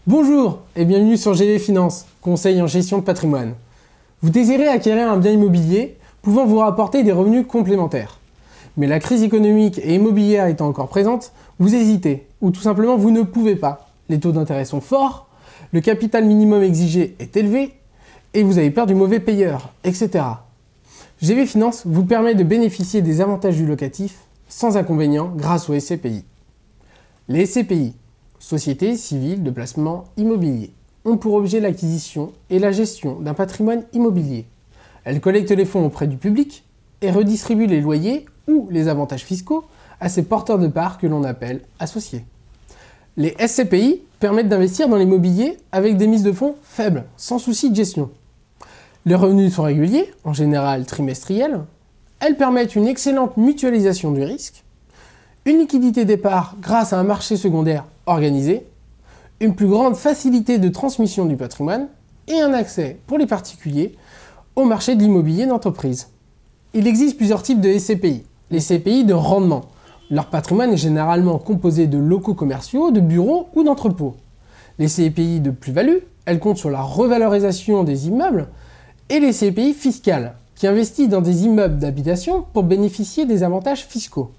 Bonjour et bienvenue sur GV Finance, conseil en gestion de patrimoine. Vous désirez acquérir un bien immobilier pouvant vous rapporter des revenus complémentaires. Mais la crise économique et immobilière étant encore présente, vous hésitez ou tout simplement vous ne pouvez pas. Les taux d'intérêt sont forts, le capital minimum exigé est élevé et vous avez peur du mauvais payeur, etc. GV Finance vous permet de bénéficier des avantages du locatif sans inconvénient grâce aux SCPI. Les SCPI, Sociétés civiles de placement immobilier, ont pour objet l'acquisition et la gestion d'un patrimoine immobilier. Elles collectent les fonds auprès du public et redistribuent les loyers ou les avantages fiscaux à ces porteurs de parts que l'on appelle associés. Les SCPI permettent d'investir dans l'immobilier avec des mises de fonds faibles, sans souci de gestion. Les revenus sont réguliers, en général trimestriels. Elles permettent une excellente mutualisation du risque, une liquidité des parts grâce à un marché secondaire organisé, une plus grande facilité de transmission du patrimoine et un accès pour les particuliers au marché de l'immobilier d'entreprise. Il existe plusieurs types de SCPI. Les SCPI de rendement. Leur patrimoine est généralement composé de locaux commerciaux, de bureaux ou d'entrepôts. Les SCPI de plus-value, elles comptent sur la revalorisation des immeubles, et les SCPI fiscales, qui investissent dans des immeubles d'habitation pour bénéficier des avantages fiscaux.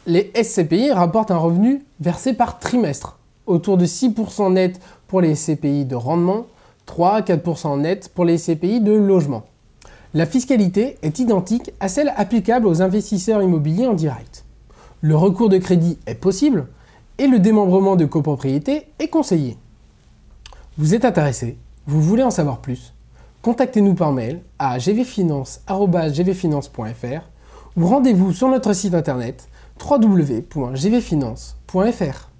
Les SCPI rapportent un revenu versé par trimestre, autour de 6% net pour les SCPI de rendement, 3 à 4% net pour les SCPI de logement. La fiscalité est identique à celle applicable aux investisseurs immobiliers en direct. Le recours de crédit est possible et le démembrement de copropriété est conseillé. Vous êtes intéressé, vous voulez en savoir plus? Contactez-nous par mail à gvfinance@gvfinance.fr ou rendez-vous sur notre site internet www.gvfinance.fr.